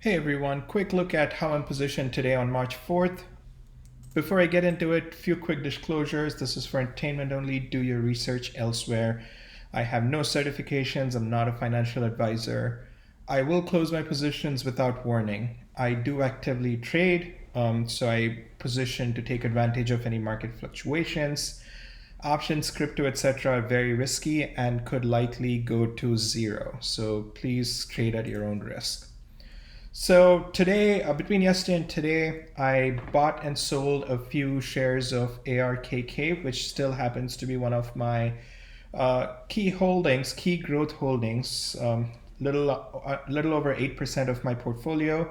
Hey everyone, quick look at how I'm positioned today on March 4th. Before I get into it, few quick disclosures. This is for entertainment only. Do your research elsewhere. I have no certifications. I'm not a financial advisor. I will close my positions without warning. I do actively trade, so I position to take advantage of any market fluctuations. Options, crypto, etc. are very risky and could likely go to zero. So please trade at your own risk. So today, between yesterday and today, I bought and sold a few shares of ARKK, which still happens to be one of my key holdings, key growth holdings, little over 8% of my portfolio.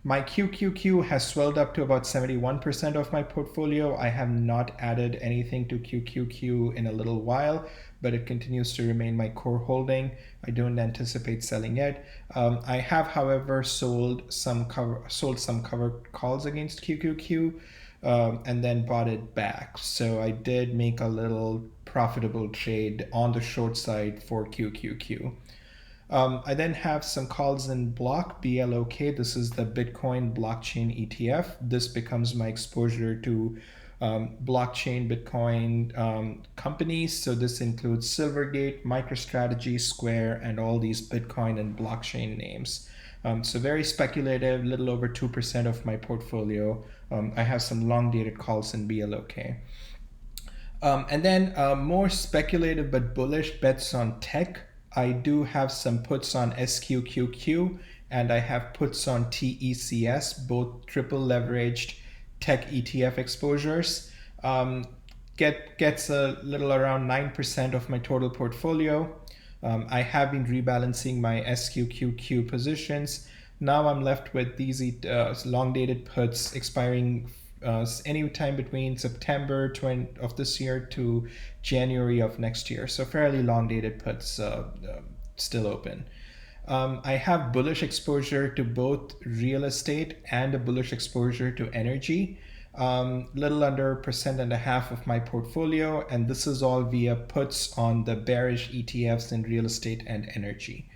My QQQ has swelled up to about 71% of my portfolio. I have not added anything to QQQ in a little while, but it continues to remain my core holding. I don't anticipate selling it. I have, however, sold some covered calls against QQQ, and then bought it back. So I did make a little profitable trade on the short side for QQQ. I then have some calls in BLOK, BLOK. This is the Bitcoin blockchain ETF. This becomes my exposure to blockchain Bitcoin companies. So this includes Silvergate, MicroStrategy, Square, and all these Bitcoin and blockchain names. So very speculative, little over 2% of my portfolio. I have some long dated calls in BLOK. And then more speculative but bullish bets on tech. I do have some puts on SQQQ and I have puts on TECS, both triple leveraged tech ETF exposures. Gets a little around 9% of my total portfolio. I have been rebalancing my SQQQ positions. Now I'm left with these long dated puts expiring anytime between September of this year to January of next year. So fairly long dated puts still open. I have bullish exposure to both real estate and a bullish exposure to energy. Little under 1.5% of my portfolio, and this is all via puts on the bearish ETFs in real estate and energy.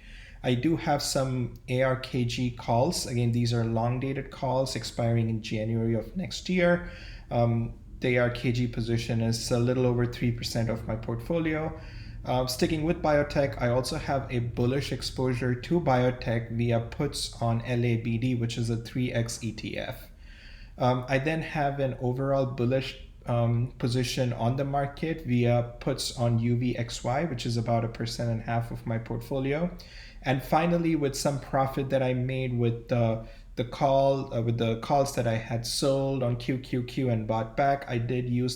I do have some ARKG calls. Again, these are long dated calls expiring in January of next year. The ARKG position is a little over 3% of my portfolio. Sticking with biotech, I also have a bullish exposure to biotech via puts on LABD, which is a 3x ETF. I then have an overall bullish position on the market via puts on UVXY, which is about 1.5% of my portfolio. And finally, with some profit that I made with the calls that I had sold on QQQ and bought back, I did use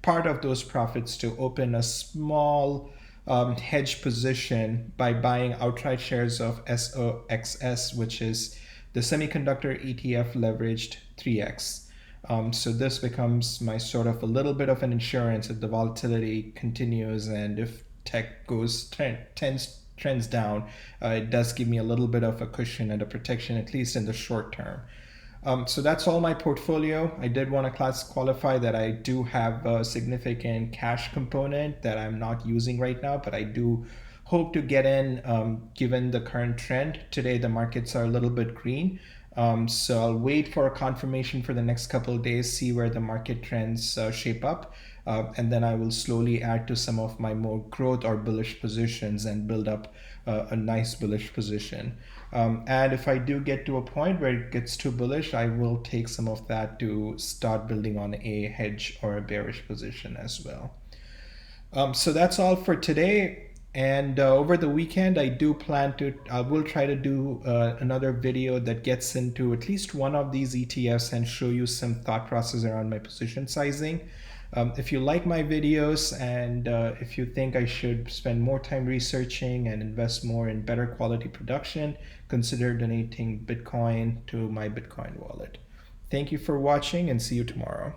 part of those profits to open a small hedge position by buying outright shares of SOXS, which is the semiconductor ETF leveraged 3x. So this becomes my sort of a little bit of an insurance if the volatility continues and if tech trends down. It does give me a little bit of a cushion and a protection, at least in the short term. So that's all my portfolio. I did want to qualify that I do have a significant cash component that I'm not using right now, but I do hope to get in given the current trend. Today the markets are a little bit green. So I'll wait for a confirmation for the next couple of days, see where the market trends shape up. And then I will slowly add to some of my more growth or bullish positions and build up a nice bullish position. And if I do get to a point where it gets too bullish, I will take some of that to start building on a hedge or a bearish position as well. So that's all for today. And over the weekend, I will try to do another video that gets into at least one of these ETFs and show you some thought process around my position sizing. If you like my videos and if you think I should spend more time researching and invest more in better quality production, consider donating Bitcoin to my Bitcoin wallet. Thank you for watching and see you tomorrow.